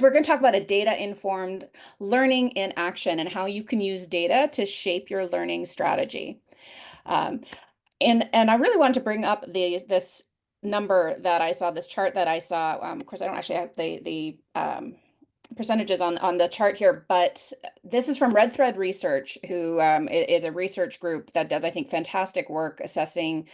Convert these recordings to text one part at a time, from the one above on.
So we're going to talk about a data-informed learning in action and how you can use data to shape your learning strategy. And I really wanted to bring up this number that I saw, this chart that I saw. Of course, I don't actually have the percentages on the chart here, but this is from Red Thread Research, who is a research group that does, I think, fantastic work assessing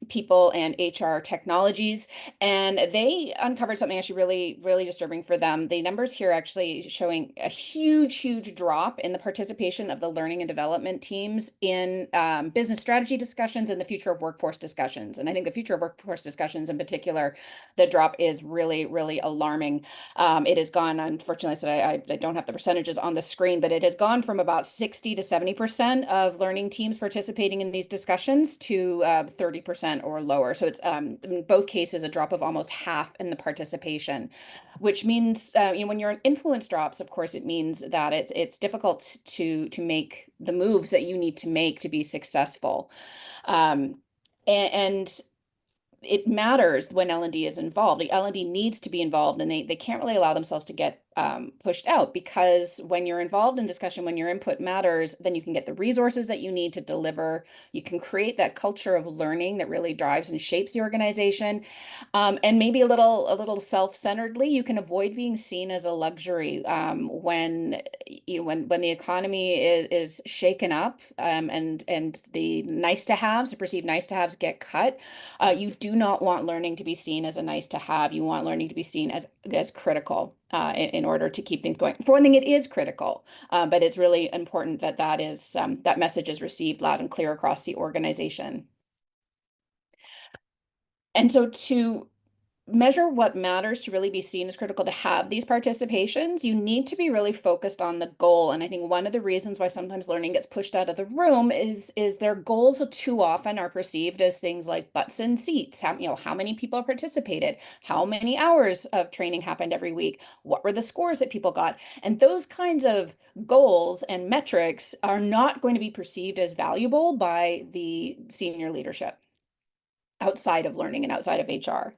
people and HR technologies. And they uncovered something actually really, really disturbing for them. The numbers here actually showing a huge drop in the participation of the learning and development teams in business strategy discussions and the future of workforce discussions. And I think the future of workforce discussions in particular, the drop is really, really alarming. It has gone, unfortunately, so I don't have the percentages on the screen, but it has gone from about 60 to 70% of learning teams participating in these discussions to 30% or lower. So it's in both cases a drop of almost half in the participation, which means when your influence drops, of course, it means that it's difficult to make the moves that you need to make to be successful. And it matters when L&D is involved. The L&D needs to be involved, and they can't really allow themselves to get pushed out, because when you're involved in discussion, when your input matters, then you can get the resources that you need to deliver. You can create that culture of learning that really drives and shapes the organization. And maybe a little self-centeredly, you can avoid being seen as a luxury when the economy is shaken up, and the nice to haves, the perceived nice to haves, get cut. You do not want learning to be seen as a nice to have. You want learning to be seen as critical in order to keep things going. For one thing, it is critical, but it's really important that that message is received loud and clear across the organization. And so to measure what matters to really be seen as critical to have these participations, you need to be really focused on the goal. And I think one of the reasons why sometimes learning gets pushed out of the room is their goals too often are perceived as things like butts in seats. How many people participated? How many hours of training happened every week? What were the scores that people got? And those kinds of goals and metrics are not going to be perceived as valuable by the senior leadership outside of learning and outside of HR.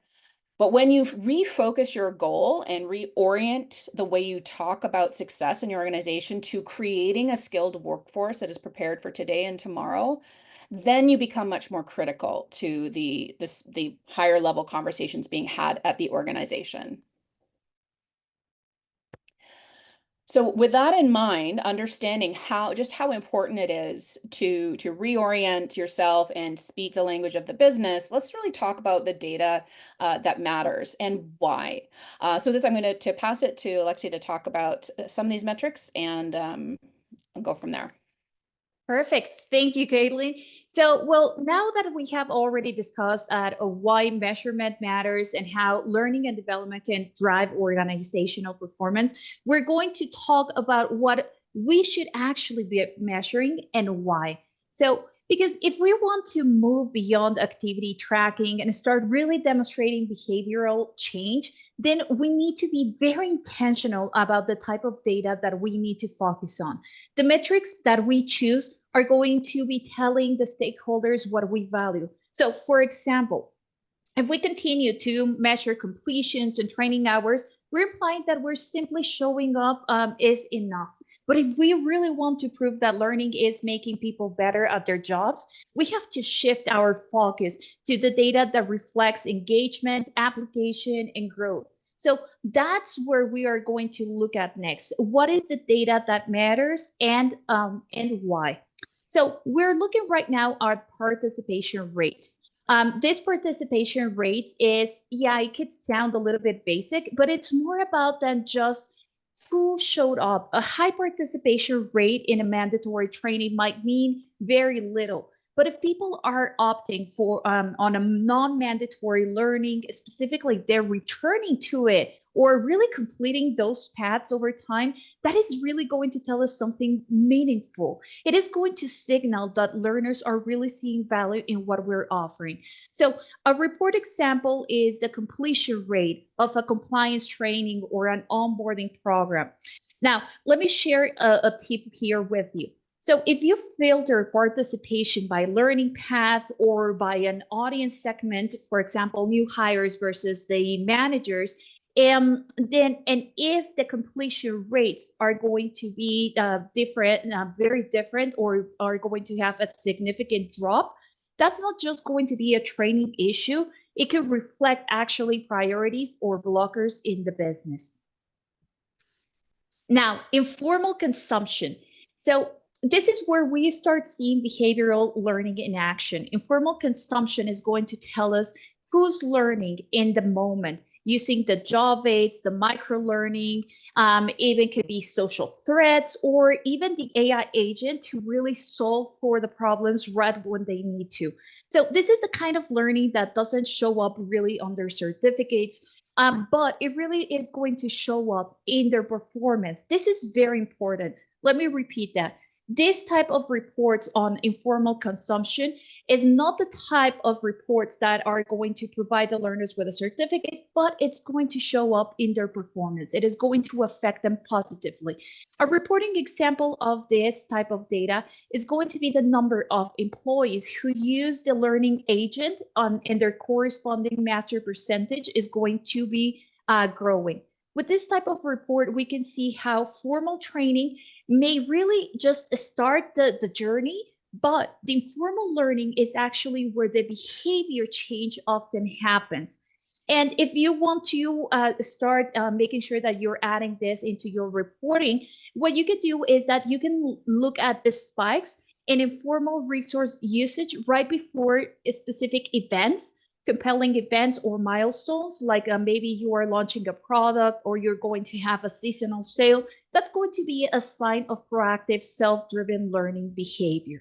But when you refocus your goal and reorient the way you talk about success in your organization to creating a skilled workforce that is prepared for today and tomorrow, then you become much more critical to the higher level conversations being had at the organization. So with that in mind, understanding how important it is to reorient yourself and speak the language of the business, let's really talk about the data that matters and why. So I'm going to pass it to Alexia to talk about some of these metrics, and go from there. Perfect. Thank you, Caitlin. So, well, now that we have already discussed why measurement matters and how learning and development can drive organizational performance, we're going to talk about what we should actually be measuring and why. So, because if we want to move beyond activity tracking and start really demonstrating behavioral change, then we need to be very intentional about the type of data that we need to focus on. The metrics that we choose are going to be telling the stakeholders what we value. So for example, if we continue to measure completions and training hours, we're implying that we're simply showing up is enough. But if we really want to prove that learning is making people better at their jobs, we have to shift our focus to the data that reflects engagement, application, and growth. So that's where we are going to look at next. What is the data that matters, and why? So we're looking right now at participation rates. This participation rate is, it could sound a little bit basic, but it's more about than just who showed up. A high participation rate in a mandatory training might mean very little. But if people are opting for on a non-mandatory learning, specifically they're returning to it or really completing those paths over time, that is really going to tell us something meaningful. It is going to signal that learners are really seeing value in what we're offering. So a report example is the completion rate of a compliance training or an onboarding program. Now, let me share a tip here with you. So if you filter participation by learning path or by an audience segment, for example, new hires versus the managers, And if the completion rates are going to be different, very different, or are going to have a significant drop, that's not just going to be a training issue. It could reflect actually priorities or blockers in the business. Now, informal consumption. So this is where we start seeing behavioral learning in action. Informal consumption is going to tell us who's learning in the moment using the job aids, the micro learning, even could be social threads, or even the AI agent to really solve for the problems right when they need to. So this is the kind of learning that doesn't show up really on their certificates, but it really is going to show up in their performance. This is very important. Let me repeat that. This type of reports on informal consumption is not the type of reports that are going to provide the learners with a certificate, but it's going to show up in their performance. It is going to affect them positively. A reporting example of this type of data is going to be the number of employees who use the learning agent and their corresponding master percentage is going to be growing. With this type of report, we can see how formal training may really just start the journey, but the informal learning is actually where the behavior change often happens. And if you want to start making sure that you're adding this into your reporting, what you can do is that you can look at the spikes in informal resource usage right before specific events, compelling events or milestones, like maybe you are launching a product or you're going to have a seasonal sale. That's going to be a sign of proactive self-driven learning behavior.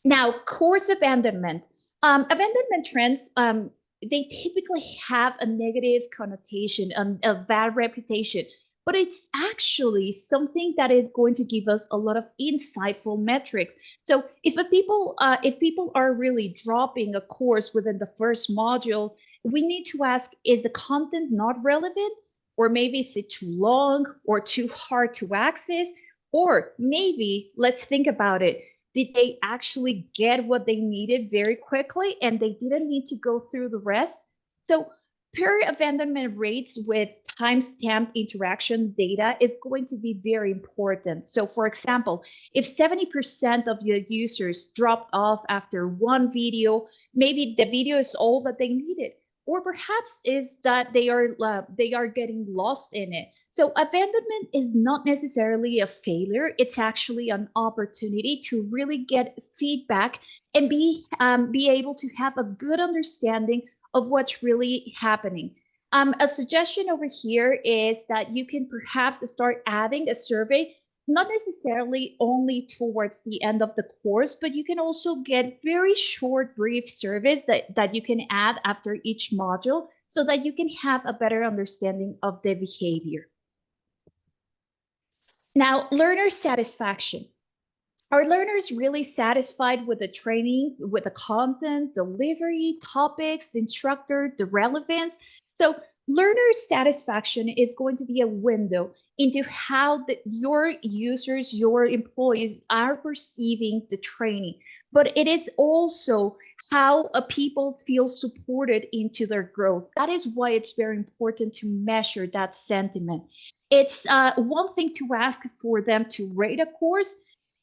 Now, course abandonment. Abandonment trends, they typically have a negative connotation and a bad reputation, but it's actually something that is going to give us a lot of insightful metrics. So if people are really dropping a course within the first module, we need to ask, is the content not relevant? Or maybe is it too long or too hard to access? Or maybe let's think about it. Did they actually get what they needed very quickly and they didn't need to go through the rest? So peer abandonment rates with timestamped interaction data is going to be very important. So for example, if 70% of your users dropped off after one video, maybe the video is all that they needed, or perhaps is that they are getting lost in it. So abandonment is not necessarily a failure. It's actually an opportunity to really get feedback and be able to have a good understanding of what's really happening. A suggestion over here is that you can perhaps start adding a survey, not necessarily only towards the end of the course, but you can also get very short, brief surveys that you can add after each module so that you can have a better understanding of the behavior. Now, learner satisfaction. Are learners really satisfied with the training, with the content, delivery, topics, the instructor, the relevance? So learner satisfaction is going to be a window into how your users, your employees are perceiving the training. But it is also how people feel supported into their growth. That is why it's very important to measure that sentiment. It's one thing to ask for them to rate a course,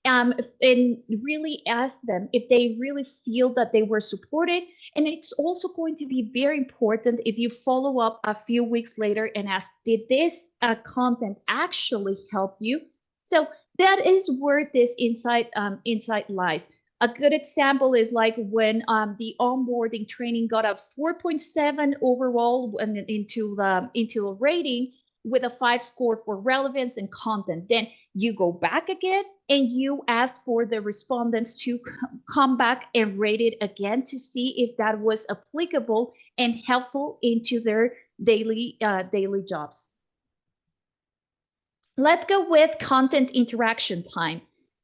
and really ask them if they really feel that they were supported. And it's also going to be very important if you follow up a few weeks later and ask, did this content actually help you? So that is where this insight lies. A good example is like when the onboarding training got a 4.7 overall into a rating with a 5 score for relevance and content. Then you go back again and you ask for the respondents to come back and rate it again to see if that was applicable and helpful into their daily jobs. Let's go with content interaction time.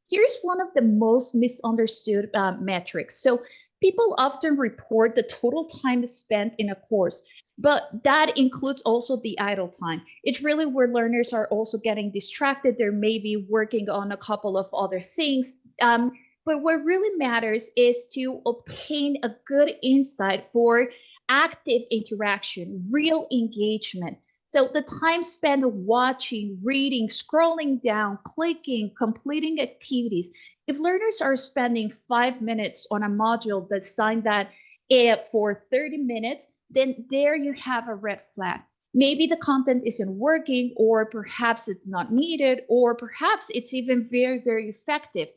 Here's one of the most misunderstood metrics. So people often report the total time spent in a course, but that includes also the idle time. It's really where learners are also getting distracted. They're maybe working on a couple of other things. But what really matters is to obtain a good insight for active interaction, real engagement. So the time spent watching, reading, scrolling down, clicking, completing activities. If learners are spending 5 minutes on a module designed that for 30 minutes, then there you have a red flag. Maybe the content isn't working, or perhaps it's not needed, or perhaps it's even very, very effective.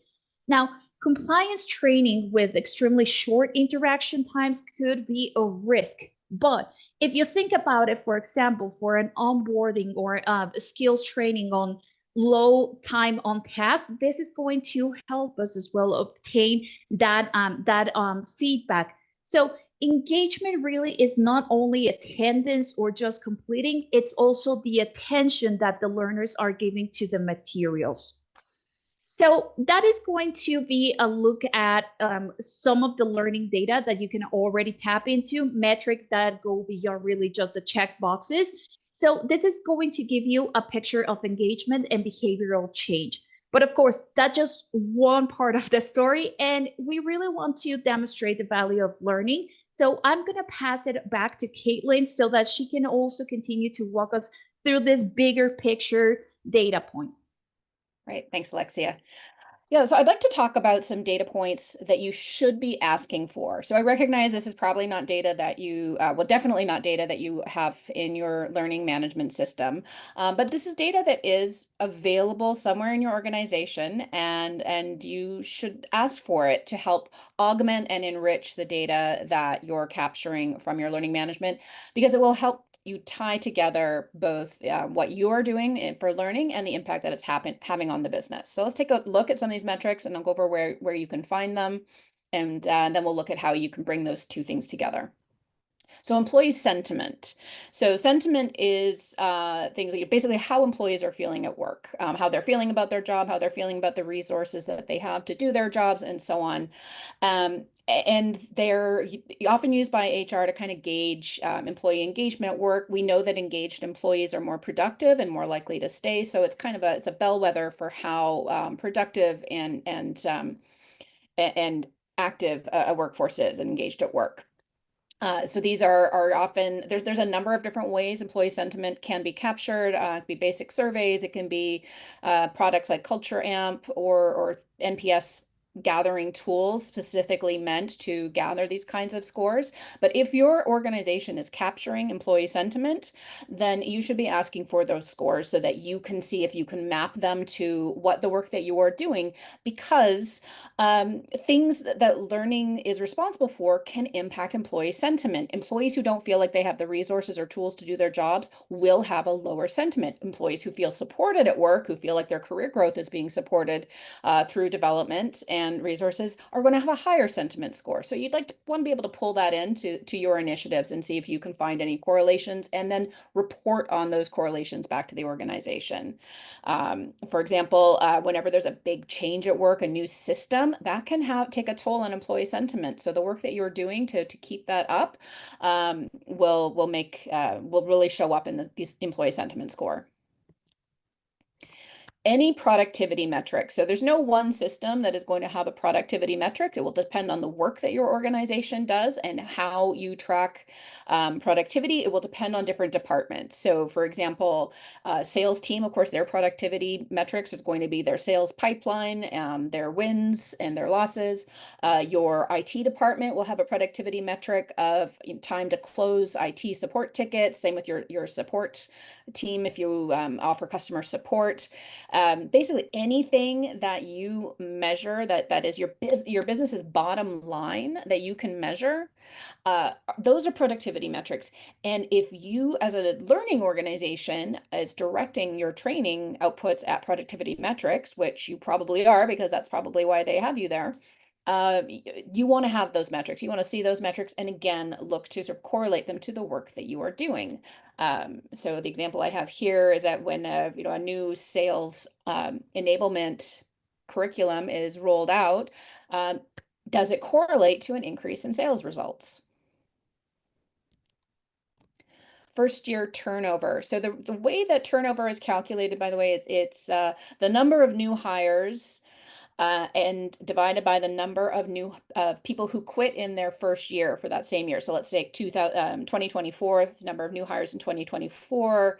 Now, compliance training with extremely short interaction times could be a risk. But if you think about it, for example, for an onboarding or skills training on low time on task, this is going to help us as well obtain that feedback. So engagement really is not only attendance or just completing, it's also the attention that the learners are giving to the materials. So that is going to be a look at some of the learning data that you can already tap into, metrics that go beyond really just the check boxes. So this is going to give you a picture of engagement and behavioral change. But of course, that's just one part of the story, and we really want to demonstrate the value of learning. So I'm going to pass it back to Caitlin so that she can also continue to walk us through this bigger picture data points. Right. Thanks, Alexia. Yeah, so I'd like to talk about some data points that you should be asking for. So I recognize this is probably not data that you, well, definitely not data that you have in your learning management system, but this is data that is available somewhere in your organization, and you should ask for it to help augment and enrich the data that you're capturing from your learning management, because it will help you tie together both what you're doing for learning and the impact that it's having on the business. So let's take a look at some of these metrics, and I'll go over where you can find them, and then we'll look at how you can bring those two things together. So employee sentiment. So sentiment is things like basically how employees are feeling at work, how they're feeling about their job, how they're feeling about the resources that they have to do their jobs, and so on. And they're often used by HR to kind of gauge employee engagement at work. We know that engaged employees are more productive and more likely to stay. So it's kind of it's a bellwether for how productive and active a workforce is and engaged at work. So these are often, there's a number of different ways employee sentiment can be captured. It can be basic surveys, it can be products like Culture Amp or NPS gathering tools specifically meant to gather these kinds of scores. But if your organization is capturing employee sentiment, then you should be asking for those scores so that you can see if you can map them to what the work that you are doing, because things that learning is responsible for can impact employee sentiment. Employees who don't feel like they have the resources or tools to do their jobs will have a lower sentiment. Employees who feel supported at work, who feel like their career growth is being supported through development and resources, are going to have a higher sentiment score. So you'd like to want to be able to pull that into your initiatives and see if you can find any correlations, and then report on those correlations back to the organization. For example, whenever there's a big change at work, a new system, that can take a toll on employee sentiment. So the work that you're doing to keep that up will really show up in the employee sentiment score. Any productivity metric. So there's no one system that is going to have a productivity metric. It will depend on the work that your organization does and how you track productivity. It will depend on different departments. So for example, sales team, of course, their productivity metrics is going to be their sales pipeline, their wins and their losses. Your IT department will have a productivity metric of time to close IT support tickets. Same with your support team if you offer customer support. Basically anything that you measure that is your business's bottom line that you can measure, those are productivity metrics. And if you as a learning organization is directing your training outputs at productivity metrics, which you probably are because that's probably why they have you there, you want to have those metrics. You want to see those metrics, and again, look to sort of correlate them to the work that you are doing. So the example I have here is that when a new sales enablement curriculum is rolled out, does it correlate to an increase in sales results? First year turnover. So the way that turnover is calculated, by the way, it's the number of new hires and divided by the number of new people who quit in their first year for that same year. So let's take 2024, the number of new hires in 2024,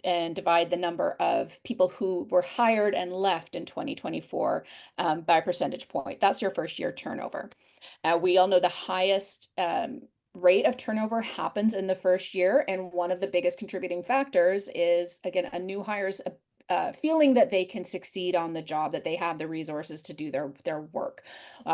and divide the number of people who were hired and left in 2024 by a percentage point. That's your first year turnover. We all know the highest rate of turnover happens in the first year. And one of the biggest contributing factors is, again, a new hire's feeling that they can succeed on the job, that they have the resources to do their work,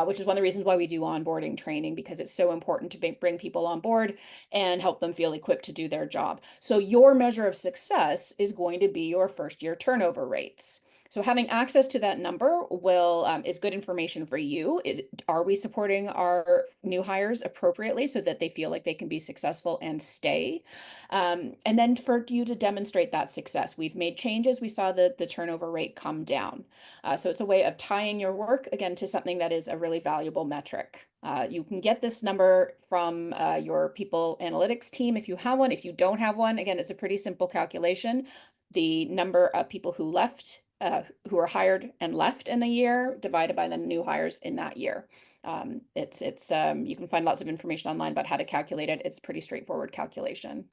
which is one of the reasons why we do onboarding training, because it's so important to bring people on board and help them feel equipped to do their job. So your measure of success is going to be your first year turnover rates. So having access to that number is good information for you. Are we supporting our new hires appropriately so that they feel like they can be successful and stay? And then for you to demonstrate that success, we've made changes. We saw the turnover rate come down. So it's a way of tying your work, again, to something that is a really valuable metric. You can get this number from your people analytics team if you have one. If you don't have one, again, it's a pretty simple calculation. The number of people who left, who are hired and left in a year, divided by the new hires in that year. You can find lots of information online about how to calculate it. It's a pretty straightforward calculation.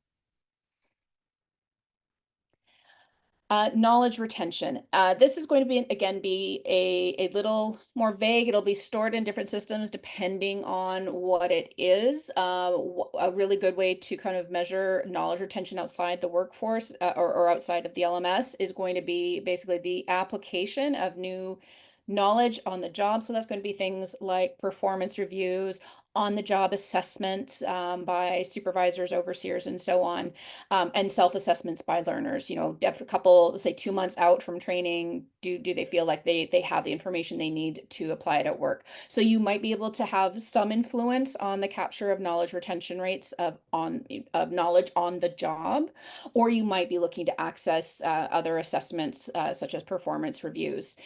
Knowledge retention. This is going to be a little more vague. It'll be stored in different systems depending on what it is. A really good way to kind of measure knowledge retention outside the workforce or outside of the LMS is going to be basically the application of new knowledge on the job. So that's going to be things like performance reviews, on-the-job assessments by supervisors, overseers, and so on, and self-assessments by learners. You know, a couple, say 2 months out from training, do they feel like they have the information they need to apply it at work? So you might be able to have some influence on the capture of knowledge retention rates of knowledge on the job, or you might be looking to access other assessments such as performance reviews.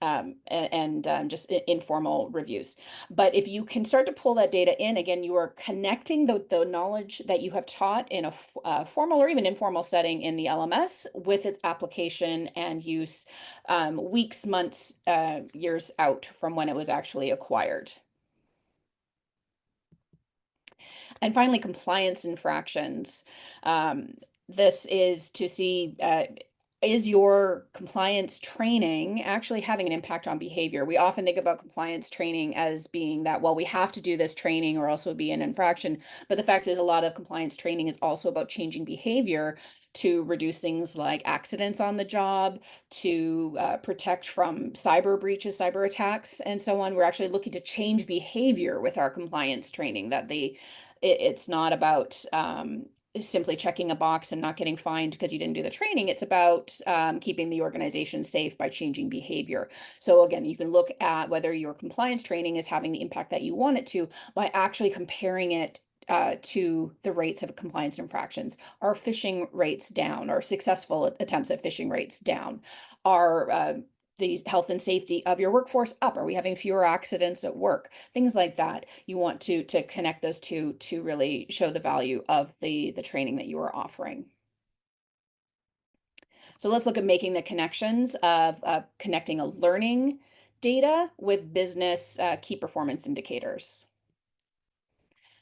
And just informal reviews. But if you can start to pull that data in, again, you are connecting the knowledge that you have taught in a formal or even informal setting in the LMS with its application and use weeks, months, years out from when it was actually acquired. And finally, compliance infractions. This is to see is your compliance training actually having an impact on behavior? We often think about compliance training as being that, well, we have to do this training or else it would be an infraction. But the fact is, a lot of compliance training is also about changing behavior to reduce things like accidents on the job, to protect from cyber breaches, cyber attacks, and so on. We're actually looking to change behavior with our compliance training, that it's not about simply checking a box and not getting fined because you didn't do the training. It's about keeping the organization safe by changing behavior. So again, you can look at whether your compliance training is having the impact that you want it to by actually comparing it to the rates of compliance infractions. Are phishing rates down? Are successful attempts at phishing rates down? Are the health and safety of your workforce up? Are we having fewer accidents at work? Things like that. You want to connect those two to really show the value of the training that you are offering. So let's look at making the connections of connecting a learning data with business key performance indicators.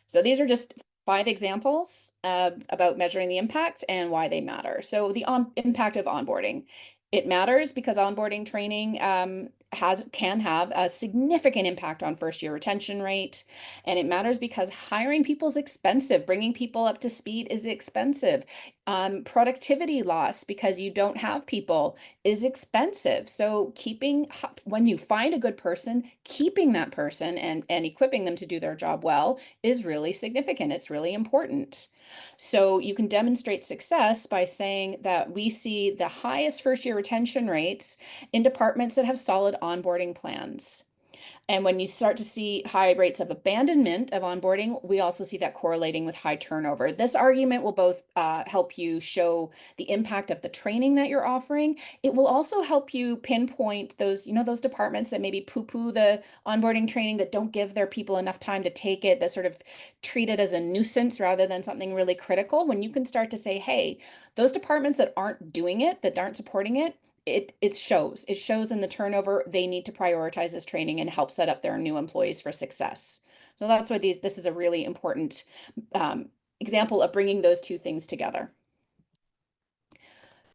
So these are just 5 examples about measuring the impact and why they matter. So the impact of onboarding. It matters because onboarding training can have a significant impact on first-year retention rate. And it matters because hiring people is expensive. Bringing people up to speed is expensive. Productivity loss because you don't have people is expensive. So when you find a good person, keeping that person and equipping them to do their job well is really significant. It's really important. So you can demonstrate success by saying that we see the highest first-year retention rates in departments that have solid onboarding plans. And when you start to see high rates of abandonment of onboarding, we also see that correlating with high turnover. This argument will both help you show the impact of the training that you're offering. It will also help you pinpoint those departments that maybe poo-poo the onboarding training, that don't give their people enough time to take it, that sort of treat it as a nuisance rather than something really critical. When you can start to say, hey, those departments that aren't doing it, that aren't supporting it, it shows. It shows in the turnover. They need to prioritize this training and help set up their new employees for success. So that's why this is a really important example of bringing those two things together.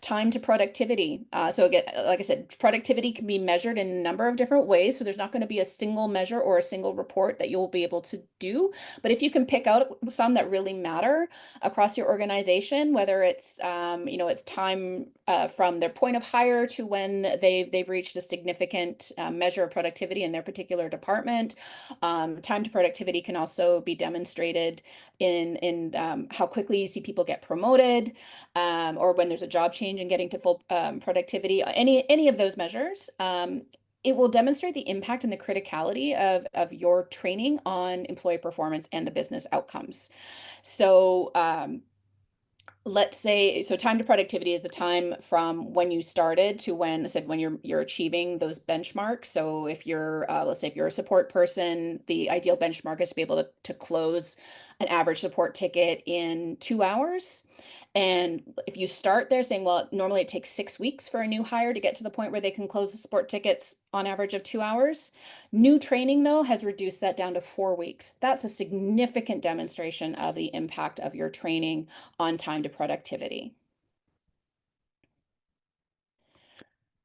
Time to productivity. So again, like I said, productivity can be measured in a number of different ways. So there's not going to be a single measure or a single report that you'll be able to do. But if you can pick out some that really matter across your organization, whether it's it's time from their point of hire to when they've reached a significant measure of productivity in their particular department. Time to productivity can also be demonstrated in how quickly you see people get promoted, or when there's a job change and getting to full productivity, any of those measures. It will demonstrate the impact and the criticality of your training on employee performance and the business outcomes. So let's say, so time to productivity is the time from when you started to when I said when you're achieving those benchmarks. So if you're let's say if you're a support person, the ideal benchmark is to be able to close an average support ticket in 2 hours. And if you start there saying, well, normally it takes 6 weeks for a new hire to get to the point where they can close the support tickets on average of 2 hours. New training, though, has reduced that down to 4 weeks. That's a significant demonstration of the impact of your training on time to productivity.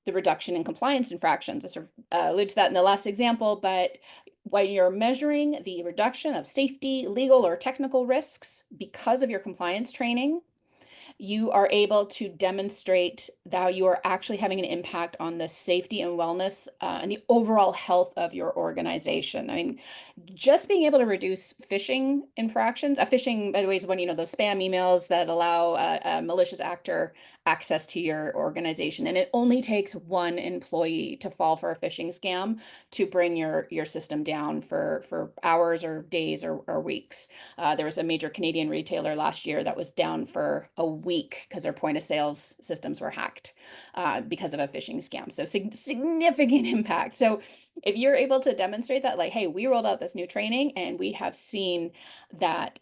The reduction in compliance infractions. I sort of alluded to that in the last example, but when you're measuring the reduction of safety, legal, or technical risks because of your compliance training, you are able to demonstrate that you are actually having an impact on the safety and wellness and the overall health of your organization. I mean, just being able to reduce phishing infractions. Phishing, by the way, is when, those spam emails that allow a malicious actor access to your organization. And it only takes one employee to fall for a phishing scam to bring your system down for hours or days or weeks. There was a major Canadian retailer last year that was down for a week because their point of sales systems were hacked because of a phishing scam. So significant impact. So if you're able to demonstrate that, like, hey, we rolled out this new training and we have seen that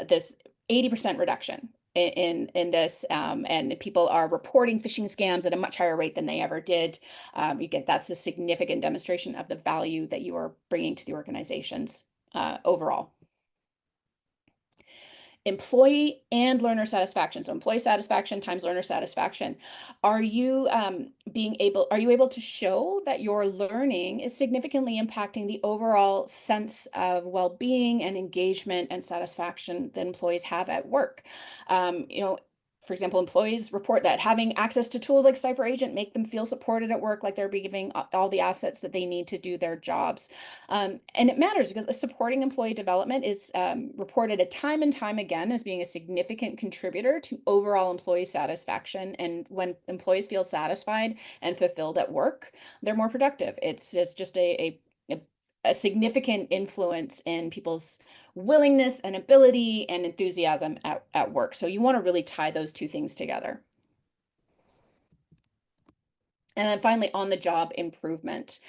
this 80% reduction in this, and people are reporting phishing scams at a much higher rate than they ever did. That's a significant demonstration of the value that you are bringing to the organizations overall. Employee and learner satisfaction. So employee satisfaction times learner satisfaction. Are you able to show that your learning is significantly impacting the overall sense of well-being and engagement and satisfaction that employees have at work? For example, employees report that having access to tools like CYPHER Agent make them feel supported at work, like they're being given all the assets that they need to do their jobs. And it matters because supporting employee development is reported time and time again as being a significant contributor to overall employee satisfaction. And when employees feel satisfied and fulfilled at work, they're more productive. It's just a significant influence in people's willingness and ability and enthusiasm at work. So you want to really tie those two things together. And then finally, on the job improvement.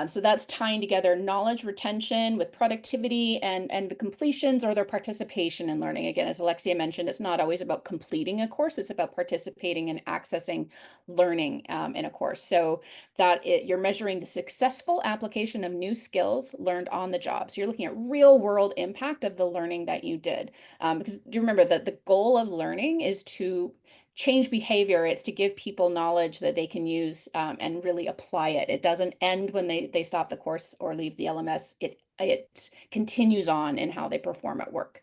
So that's tying together knowledge retention with productivity and the completions or their participation in learning. Again, as Alexia mentioned, it's not always about completing a course, it's about participating and accessing learning in a course. So you're measuring the successful application of new skills learned on the job. So you're looking at real world impact of the learning that you did. Because do you remember that the goal of learning is to change behavior. It's to give people knowledge that they can use and really apply it. It doesn't end when they stop the course or leave the LMS. It continues on in how they perform at work.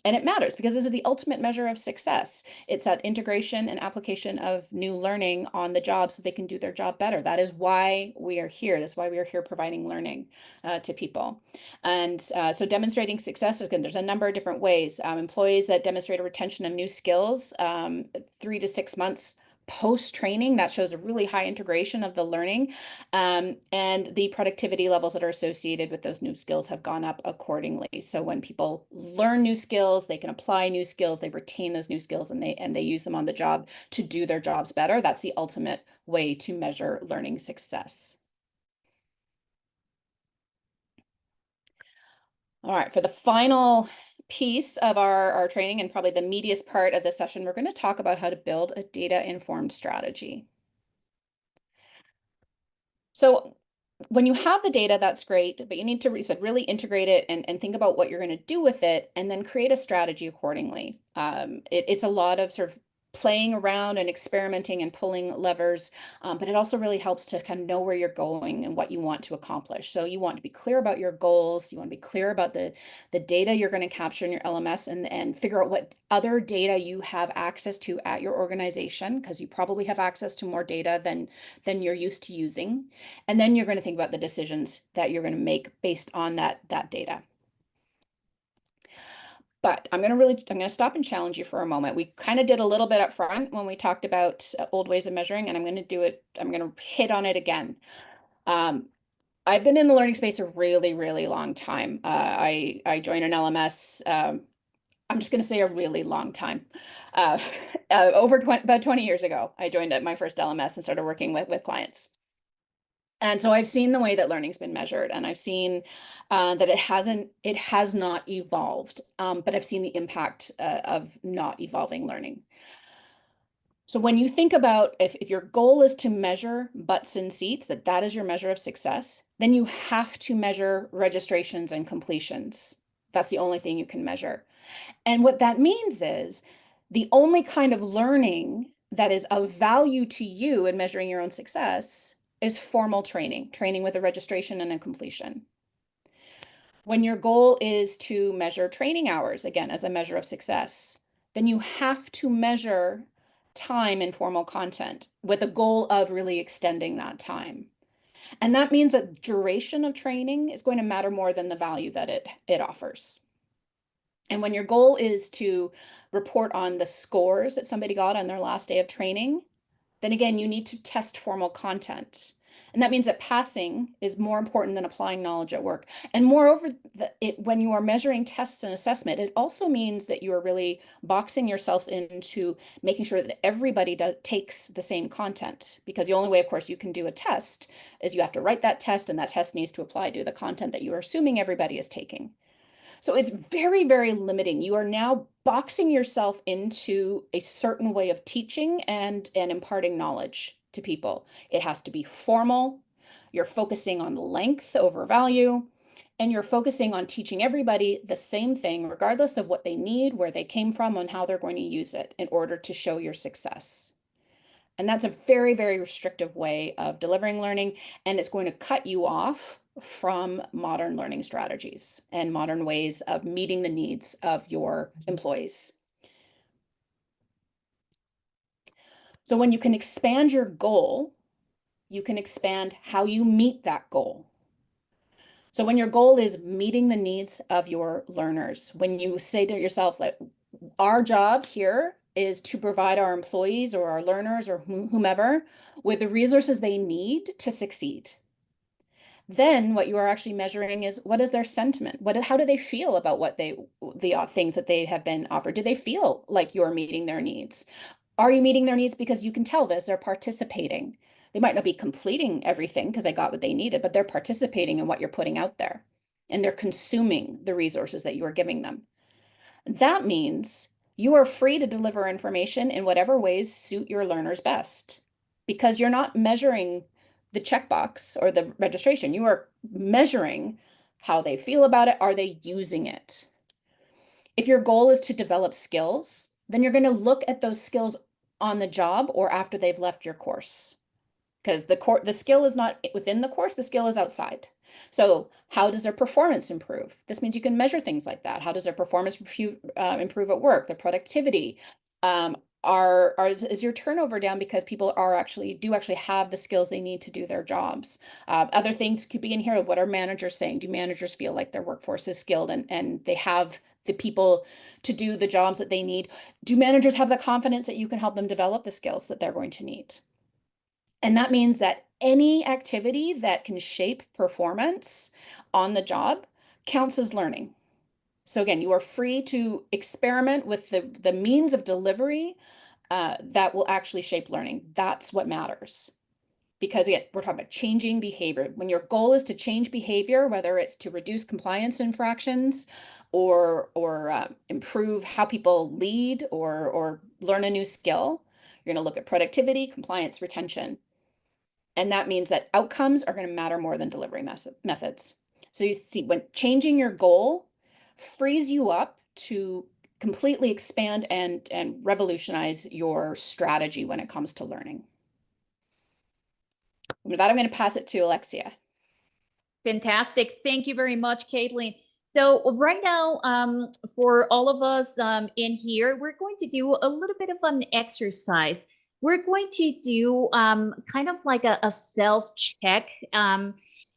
And it matters because this is the ultimate measure of success. It's that integration and application of new learning on the job so they can do their job better. That is why we are here. That's why we are here providing learning to people. And so demonstrating success, again, there's a number of different ways. Employees that demonstrate a retention of new skills, 3 to 6 months post-training, that shows a really high integration of the learning, and the productivity levels that are associated with those new skills have gone up accordingly. So when people learn new skills, they can apply new skills, they retain those new skills, and they use them on the job to do their jobs better. That's the ultimate way to measure learning success. All right, for the final piece of our training and probably the meatiest part of the session, we're going to talk about how to build a data-informed strategy. So when you have the data, that's great, but you need to really integrate it and think about what you're going to do with it and then create a strategy accordingly. It's a lot of sort of playing around and experimenting and pulling levers, but it also really helps to kind of know where you're going and what you want to accomplish. So you want to be clear about your goals. You want to be clear about the data you're going to capture in your LMS and figure out what other data you have access to at your organization, because you probably have access to more data than you're used to using. And then you're going to think about the decisions that you're going to make based on that data. But I'm going to stop and challenge you for a moment. We kind of did a little bit up front when we talked about old ways of measuring, and I'm going to hit on it again. I've been in the learning space a really, really long time. I joined an LMS. I'm just going to say a really long time. Uh, about 20 years ago, I joined my first LMS and started working with clients. And so I've seen the way that learning's been measured, and I've seen that it has not evolved, but I've seen the impact of not evolving learning. So when you think about if your goal is to measure butts in seats, that is your measure of success, then you have to measure registrations and completions. That's the only thing you can measure. And what that means is the only kind of learning that is of value to you in measuring your own success is formal training with a registration and a completion. When your goal is to measure training hours, again, as a measure of success, then you have to measure time in formal content with a goal of really extending that time. And that means that duration of training is going to matter more than the value that it offers. And when your goal is to report on the scores that somebody got on their last day of training, then again, you need to test formal content. And that means that passing is more important than applying knowledge at work. And moreover, when you are measuring tests and assessment, it also means that you are really boxing yourselves into making sure that everybody takes the same content. Because the only way, of course, you can do a test is you have to write that test, and that test needs to apply to the content that you are assuming everybody is taking. So it's very, very limiting. You are now boxing yourself into a certain way of teaching and imparting knowledge to people. It has to be formal. You're focusing on length over value, and you're focusing on teaching everybody the same thing, regardless of what they need, where they came from, and how they're going to use it in order to show your success. And that's a very, very restrictive way of delivering learning, and it's going to cut you off from modern learning strategies and modern ways of meeting the needs of your employees. So when you can expand your goal, you can expand how you meet that goal. So when your goal is meeting the needs of your learners, when you say to yourself, like, our job here is to provide our employees or our learners or whomever with the resources they need to succeed. Then what you are actually measuring is, what is their sentiment? How do they feel about the things that they have been offered? Do they feel like you're meeting their needs? Are you meeting their needs because you can tell this, they're participating. They might not be completing everything because they got what they needed, but they're participating in what you're putting out there, and they're consuming the resources that you are giving them. That means you are free to deliver information in whatever ways suit your learners best, because you're not measuring the checkbox or the registration. You are measuring how they feel about it. Are they using it? If your goal is to develop skills, then you're going to look at those skills on the job or after they've left your course, because the skill is not within the course, the skill is outside. So how does their performance improve? This means you can measure things like that. How does their performance improve at work, their productivity? Is your turnover down because people do actually have the skills they need to do their jobs? Other things could be in here. What are managers saying? Do managers feel like their workforce is skilled and they have the people to do the jobs that they need? Do managers have the confidence that you can help them develop the skills that they're going to need? And that means that any activity that can shape performance on the job counts as learning. So again, you are free to experiment with the means of delivery that will actually shape learning. That's what matters. Because again, we're talking about changing behavior. When your goal is to change behavior, whether it's to reduce compliance infractions or improve how people lead or learn a new skill, you're going to look at productivity, compliance, retention. And that means that outcomes are going to matter more than delivery methods. So you see, when changing your goal frees you up to completely expand and revolutionize your strategy when it comes to learning. With that, I'm going to pass it to Alexia. Fantastic. Thank you very much, Caitlin. So right now, for all of us in here, we're going to do a little bit of an exercise. We're going to do kind of like a self-check.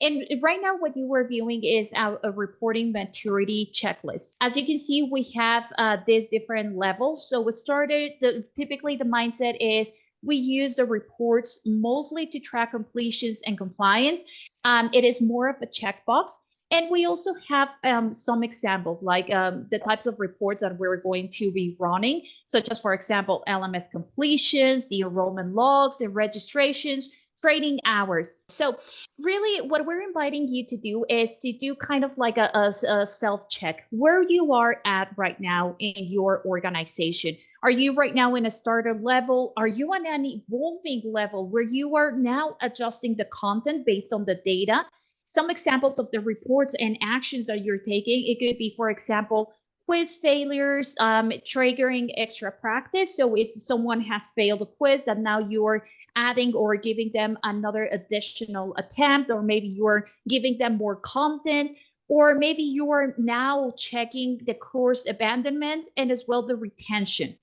And right now, what you are viewing is a reporting maturity checklist. As you can see, we have these different levels. So we started, typically the mindset is we use the reports mostly to track completions and compliance. It is more of a checkbox. And we also have some examples, like the types of reports that we're going to be running, such as, for example, LMS completions, the enrollment logs, the registrations, training hours. So really what we're inviting you to do is to do kind of like a self-check where you are at right now in your organization. Are you right now in a starter level? Are you on an evolving level where you are now adjusting the content based on the data? Some examples of the reports and actions that you're taking, it could be, for example, quiz failures, triggering extra practice. So if someone has failed a quiz, that now you're adding or giving them another additional attempt, or maybe you're giving them more content, or maybe you are now checking the course abandonment and as well the retention.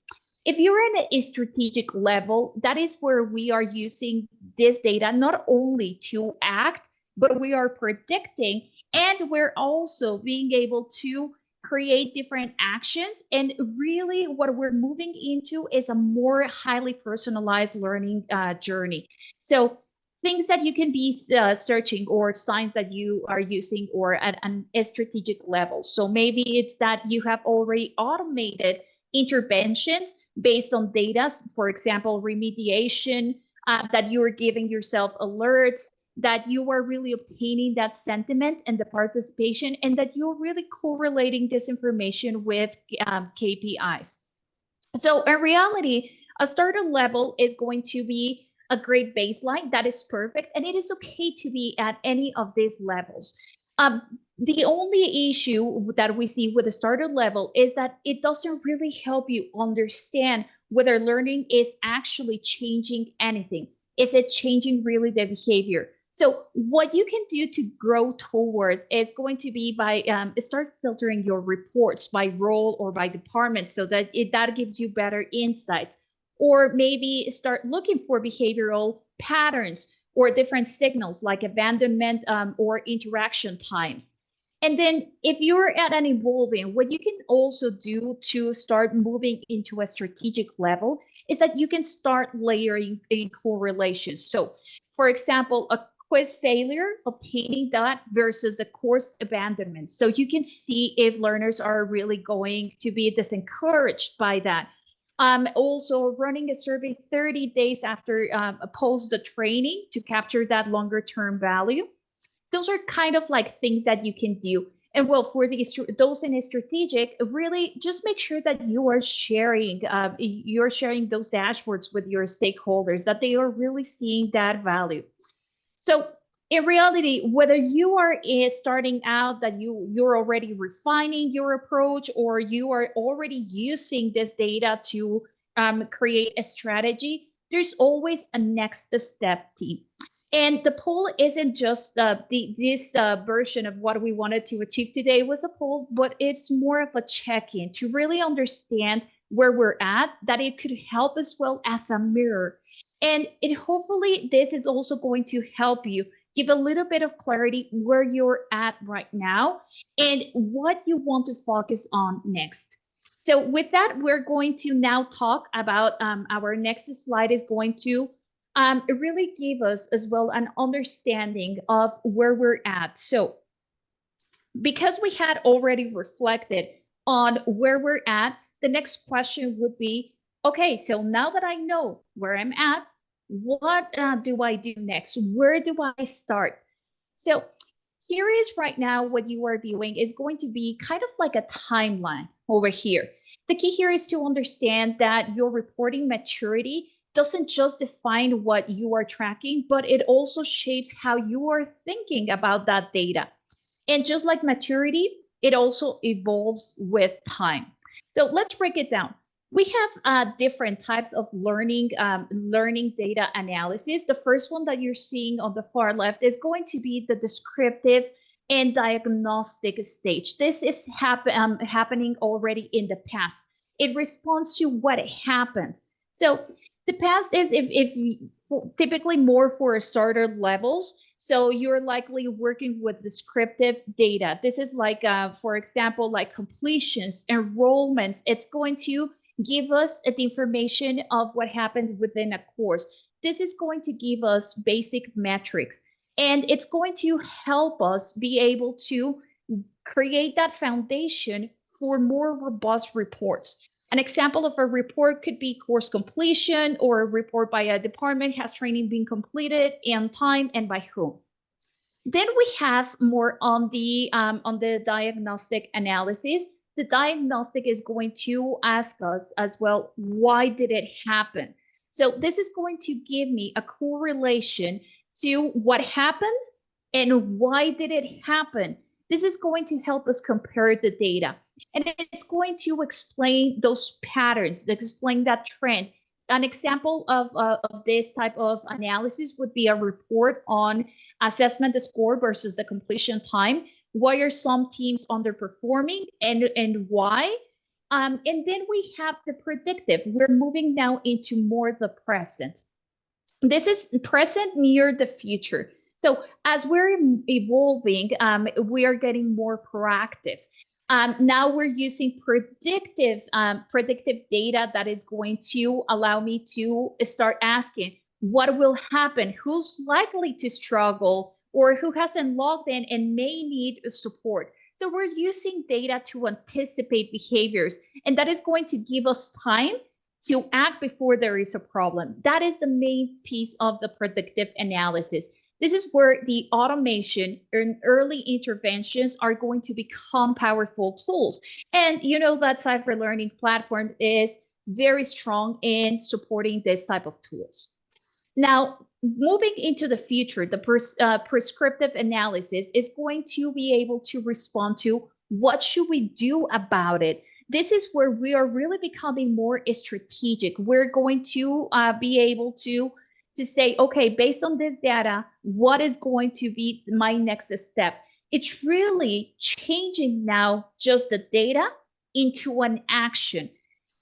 If you're in a strategic level, that is where we are using this data not only to act, but we are predicting, and we're also being able to create different actions. And really what we're moving into is a more highly personalized learning journey. So things that you can be searching, or signs that you are using, or at a strategic level. So maybe it's that you have already automated interventions based on data, for example, remediation, that you are giving yourself alerts, that you are really obtaining that sentiment and the participation, and that you're really correlating this information with KPIs. So in reality, a starter level is going to be a great baseline. That is perfect. And it is okay to be at any of these levels. The only issue that we see with the starter level is that it doesn't really help you understand whether learning is actually changing anything. Is it changing really the behavior? So what you can do to grow toward is going to be by start filtering your reports by role or by department, so that that gives you better insights. Or maybe start looking for behavioral patterns or different signals like abandonment or interaction times. And then if you're at an evolving, what you can also do to start moving into a strategic level is that you can start layering in correlations. So for example, a quiz failure, obtaining that versus the course abandonment. So you can see if learners are really going to be disencouraged by that. Also running a survey 30 days after post the training to capture that longer term value. Those are kind of like things that you can do. And well, for those in a strategic, really just make sure that you are sharing, you're sharing those dashboards with your stakeholders, that they are really seeing that value. So in reality, whether you are starting out, that you're already refining your approach, or you are already using this data to create a strategy, there's always a next step, team. And the poll isn't just this version of what we wanted to achieve today was a poll, but it's more of a check-in to really understand where we're at, that it could help as well as a mirror. And it hopefully this is also going to help you give a little bit of clarity where you're at right now and what you want to focus on next. So with that, we're going to now talk about our next slide is going to really give us as well an understanding of where we're at. So because we had already reflected on where we're at, the next question would be, okay, so now that I know where I'm at, what do I do next? Where do I start? So here is right now what you are viewing is going to be kind of like a timeline over here. The key here is to understand that your reporting maturity doesn't just define what you are tracking, but it also shapes how you are thinking about that data. And just like maturity, it also evolves with time. So let's break it down. We have different types of learning data analysis. The first one that you're seeing on the far left is going to be the descriptive and diagnostic stage. This is happening already in the past. It responds to what happened. So the past is typically more for starter levels. So you're likely working with descriptive data. This is like, for example, like completions, enrollments. It's going to give us the information of what happened within a course. This is going to give us basic metrics, and it's going to help us be able to create that foundation for more robust reports. An example of a report could be course completion, or a report by a department: has training been completed, and time, and by whom. Then we have more on the diagnostic analysis. The diagnostic is going to ask us as well, why did it happen? So this is going to give me a correlation to what happened and why did it happen. This is going to help us compare the data, and it's going to explain those patterns, explain that trend. An example of this type of analysis would be a report on assessment score versus the completion time. Why are some teams underperforming, and why? And then we have the predictive. We're moving now into more the present. This is present near the future. So as we're evolving, we are getting more proactive. Now we're using predictive data that is going to allow me to start asking what will happen, who's likely to struggle, or who hasn't logged in and may need support. So we're using data to anticipate behaviors, and that is going to give us time to act before there is a problem. That is the main piece of the predictive analysis. This is where the automation and early interventions are going to become powerful tools. And you know that CYPHER Learning platform is very strong in supporting this type of tools. Now, moving into the future, the prescriptive analysis is going to be able to respond to what should we do about it. This is where we are really becoming more strategic. We're going to be able to say, okay, based on this data, what is going to be my next step? It's really changing now just the data into an action.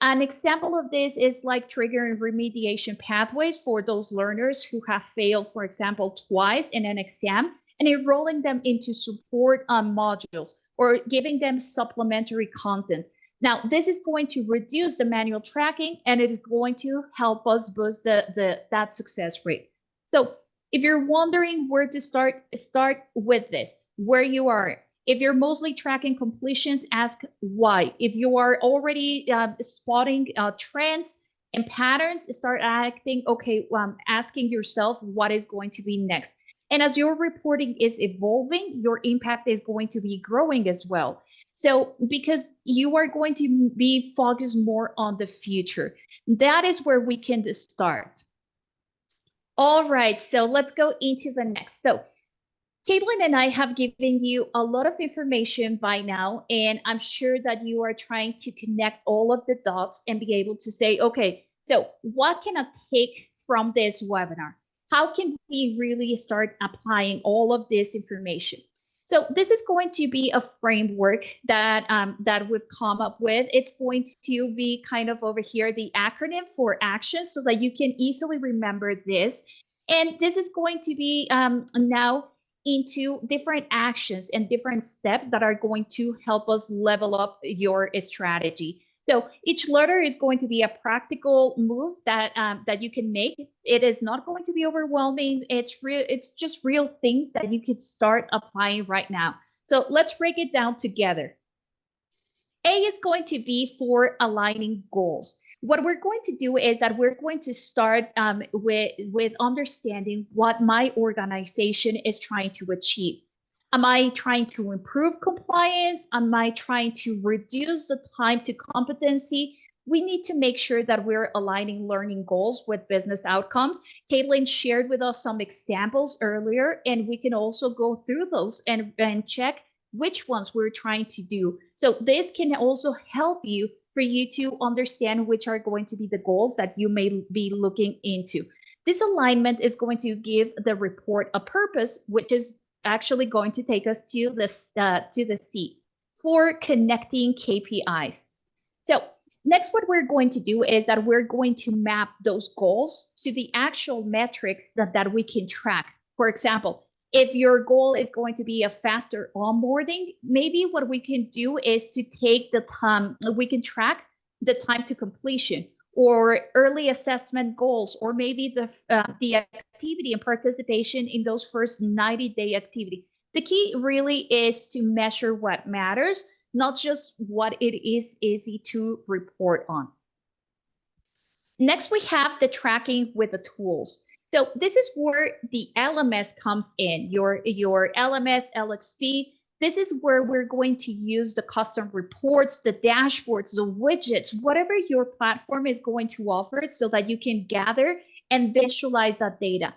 An example of this is like triggering remediation pathways for those learners who have failed, for example, twice in an exam, and enrolling them into support modules, or giving them supplementary content. Now, this is going to reduce the manual tracking, and it is going to help us boost that success rate. So if you're wondering where to start with this, where you are. If you're mostly tracking completions, ask why. If you are already spotting trends and patterns, start asking yourself what is going to be next. And as your reporting is evolving, your impact is going to be growing as well. So because you are going to be focused more on the future, that is where we can start. All right, so let's go into the next. So Caitlin and I have given you a lot of information by now, and I'm sure that you are trying to connect all of the dots and be able to say, okay, so what can I take from this webinar? How can we really start applying all of this information? So this is going to be a framework that, that we've come up with. It's going to be kind of over here, the acronym for action, so that you can easily remember this. And this is going to be now into different actions and different steps that are going to help us level up your strategy. So each letter is going to be a practical move that that you can make. It is not going to be overwhelming. It's just real things that you could start applying right now. So let's break it down together. A is going to be for aligning goals. What we're going to do is that we're going to start with understanding what my organization is trying to achieve. Am I trying to improve compliance? Am I trying to reduce the time to competency? we need to make sure that we're aligning learning goals with business outcomes. Caitlin shared with us some examples earlier, and we can also go through those and check which ones we're trying to do. So this can also help you for you to understand which are going to be the goals that you may be looking into. This alignment is going to give the report a purpose, which is actually going to take us to the C for connecting KPIs. So next, what we're going to do is that we're going to map those goals to the actual metrics that we can track. For example, if your goal is going to be a faster onboarding, maybe what we can do is to take the time, we can track the time to completion or early assessment goals, or maybe the activity and participation in those first 90-day activity. The key really is to measure what matters, not just what it is easy to report on. Next, we have the tracking with the tools. So this is where the LMS comes in, your LMS, LXP. This is where we're going to use the custom reports, the dashboards, the widgets, whatever your platform is going to offer it so that you can gather and visualize that data.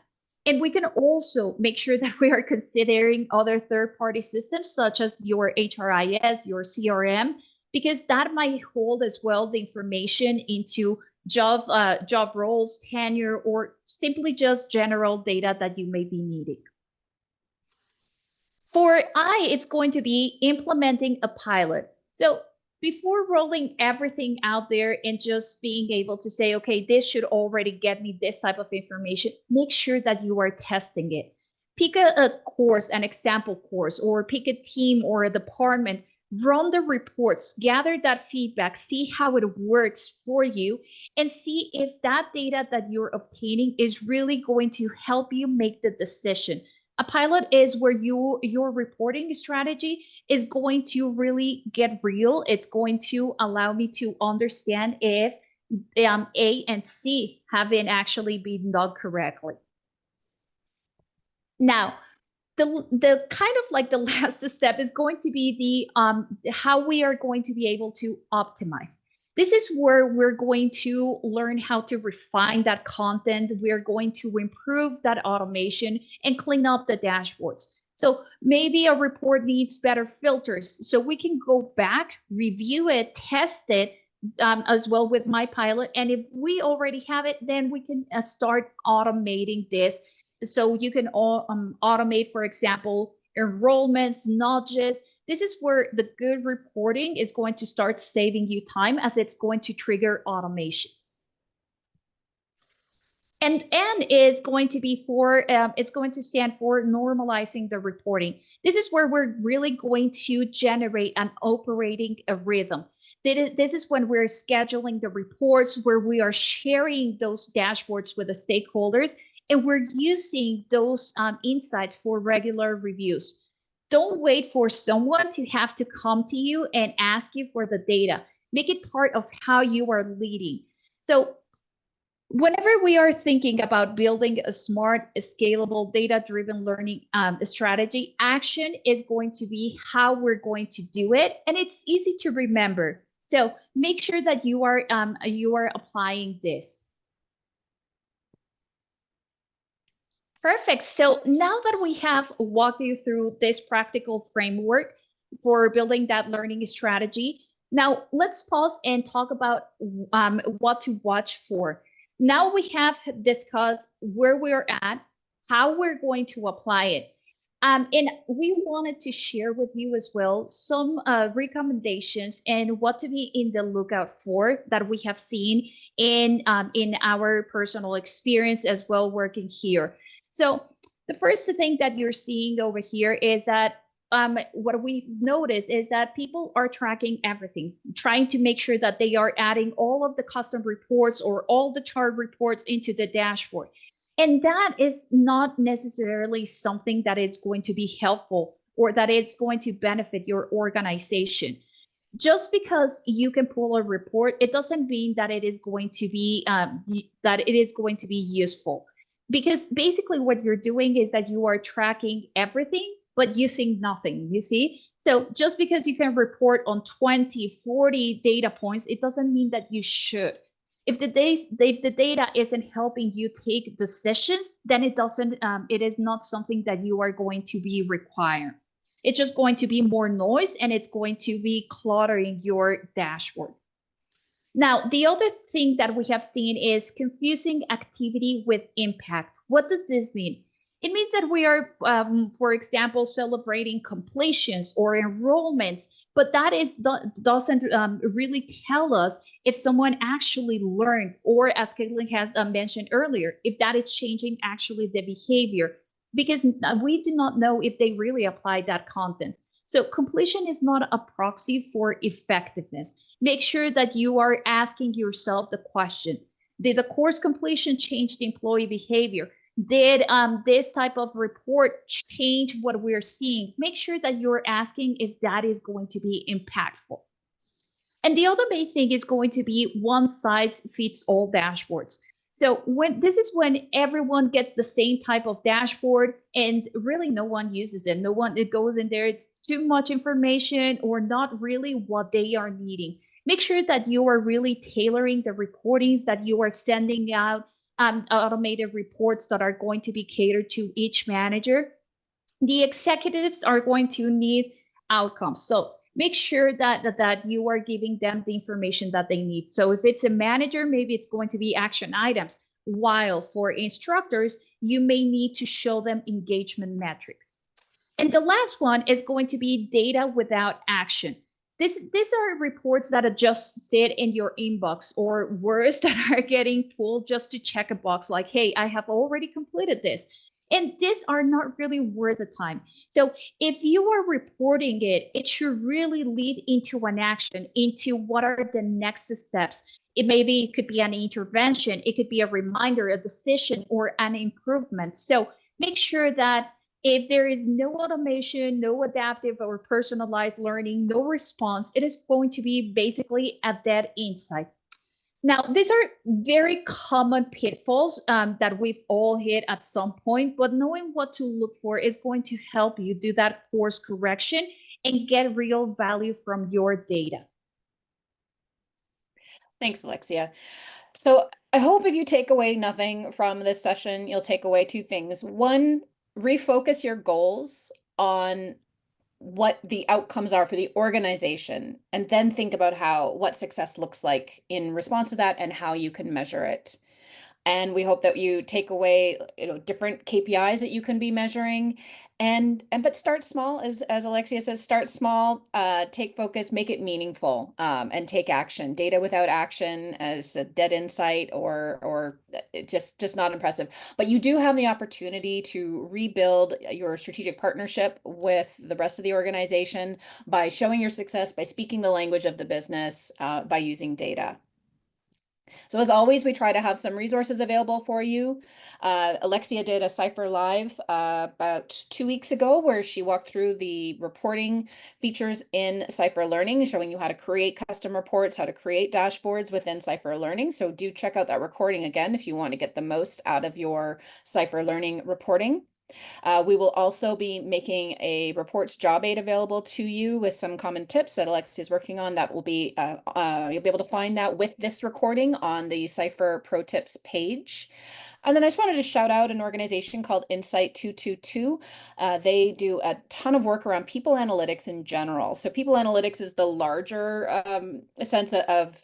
And we can also make sure that we are considering other third-party systems such as your HRIS, your CRM, because that might hold as well the information into job roles, tenure, or simply just general data that you may be needing. For I, it's going to be implementing a pilot. So before rolling everything out there and just being able to say, okay, this should already get me this type of information, make sure that you are testing it. Pick a course, an example course, or pick a team or a department, run the reports, gather that feedback, see how it works for you, and see if that data that you're obtaining is really going to help you make the decision. A pilot is where your reporting strategy is going to really get real. It's going to allow me to understand if A and C haven't actually been done correctly. Now, the kind of like the last step is going to be the how we are going to be able to optimize. This is where we're going to learn how to refine that content. We're going to improve that automation and clean up the dashboards. So maybe a report needs better filters. So we can go back, review it, test it as well with my pilot. And if we already have it, then we can start automating this. So you can automate, for example, enrollments, nudges. This is where the good reporting is going to start saving you time, as it's going to trigger automations. And N is going to be for, it's going to stand for normalizing the reporting. This is where we're really going to generate an operating rhythm. This is when we're scheduling the reports, where we are sharing those dashboards with the stakeholders, and we're using those insights for regular reviews. Don't wait for someone to have to come to you and ask you for the data. Make it part of how you are leading. So whenever we are thinking about building a smart, scalable, data-driven learning strategy, action is going to be how we're going to do it, and it's easy to remember. So make sure that you are applying this. Perfect. So now that we have walked you through this practical framework for building that learning strategy, now let's pause and talk about what to watch for. Now we have discussed where we're at, how we're going to apply it. And we wanted to share with you as well some recommendations and what to be in the lookout for that we have seen in our personal experience as well working here. So the first thing that you're seeing over here is that what we've noticed is that people are tracking everything, trying to make sure that they are adding all of the custom reports or all the chart reports into the dashboard. And that is not necessarily something that is going to be helpful or that it's going to benefit your organization. Just because you can pull a report, it doesn't mean that it is going to be useful. Because basically what you're doing is that you are tracking everything, but using nothing, you see? So just because you can report on 20, 40 data points, it doesn't mean that you should. If the data isn't helping you take decisions, then it is not something that you are going to be required. It's just going to be more noise, and it's going to be cluttering your dashboard. Now, the other thing that we have seen is confusing activity with impact. What does this mean? It means that we are, for example, celebrating completions or enrollments, but doesn't really tell us if someone actually learned, or as Caitlin has mentioned earlier, if that is changing actually the behavior, because we do not know if they really applied that content. So completion is not a proxy for effectiveness. Make sure that you are asking yourself the question, did the course completion change the employee behavior? Did this type of report change what we're seeing? Make sure that you're asking if that is going to be impactful. And the other main thing is going to be one size fits all dashboards. So when everyone gets the same type of dashboard and really no one uses it, it goes in there, it's too much information or not really what they are needing. Make sure that you are really tailoring the reportings that you are sending out, automated reports that are going to be catered to each manager. The executives are going to need outcomes. So make sure that you are giving them the information that they need. So if it's a manager, maybe it's going to be action items, while for instructors, you may need to show them engagement metrics. And the last one is going to be data without action. These are reports that just sit in your inbox, or worse, that are getting pulled just to check a box like, hey, I have already completed this. And these are not really worth the time. So if you are reporting it, it should really lead into an action, into what are the next steps. It could be an intervention, it could be a reminder, a decision, or an improvement. So make sure that if there is no automation, no adaptive or personalized learning, no response, it is going to be basically a dead insight. Now, these are very common pitfalls that we've all hit at some point, but knowing what to look for is going to help you do that course correction and get real value from your data. Thanks, Alexia. So I hope if you take away nothing from this session, you'll take away two things. One, refocus your goals on what the outcomes are for the organization, and then think about what success looks like in response to that and how you can measure it. And we hope that you take away, different KPIs that you can be measuring, but start small, as Alexia says, start small, take focus, make it meaningful, and take action. Data without action as a dead insight, or just not impressive. But you do have the opportunity to rebuild your strategic partnership with the rest of the organization by showing your success, by speaking the language of the business, by using data. So as always, we try to have some resources available for you. Alexia did a CYPHER Live about 2 weeks ago, where she walked through the reporting features in CYPHER Learning, showing you how to create custom reports, how to create dashboards within CYPHER Learning. So do check out that recording again if you want to get the most out of your CYPHER Learning reporting. We will also be making a reports job aid available to you with some common tips that Alexia is working on. That will be, you'll be able to find that with this recording on the CYPHER Pro Tips page. And then I just wanted to shout out an organization called Insight 222. They do a ton of work around people analytics in general. So people analytics is the larger sense of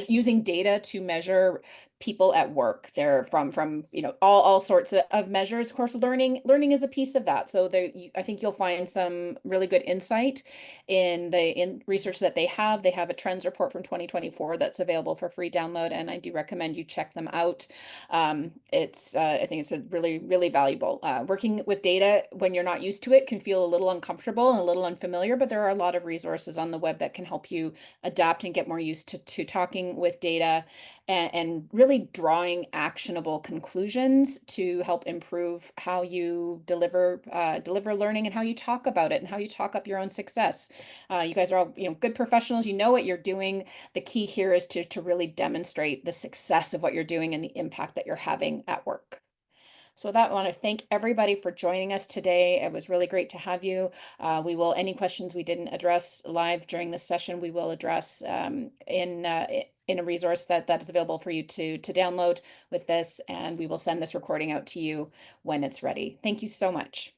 using data to measure people at work. They're from all sorts of measures. Of course, learning is a piece of that. So I think you'll find some really good insight in research that they have. They have a trends report from 2024 that's available for free download, and I do recommend you check them out. I think it's a really valuable. Working with data when you're not used to it can feel a little uncomfortable and a little unfamiliar, but there are a lot of resources on the web that can help you adapt and get more used to talking with data and really drawing actionable conclusions to help improve how you deliver learning, and how you talk about it, and how you talk up your own success. You guys are all good professionals. You know what you're doing. The key here is to really demonstrate the success of what you're doing and the impact that you're having at work. So with that, I want to thank everybody for joining us today. It was really great to have you. Any questions we didn't address live during this session, we will address in a resource that is available for you to download with this, and we will send this recording out to you when it's ready. Thank you so much.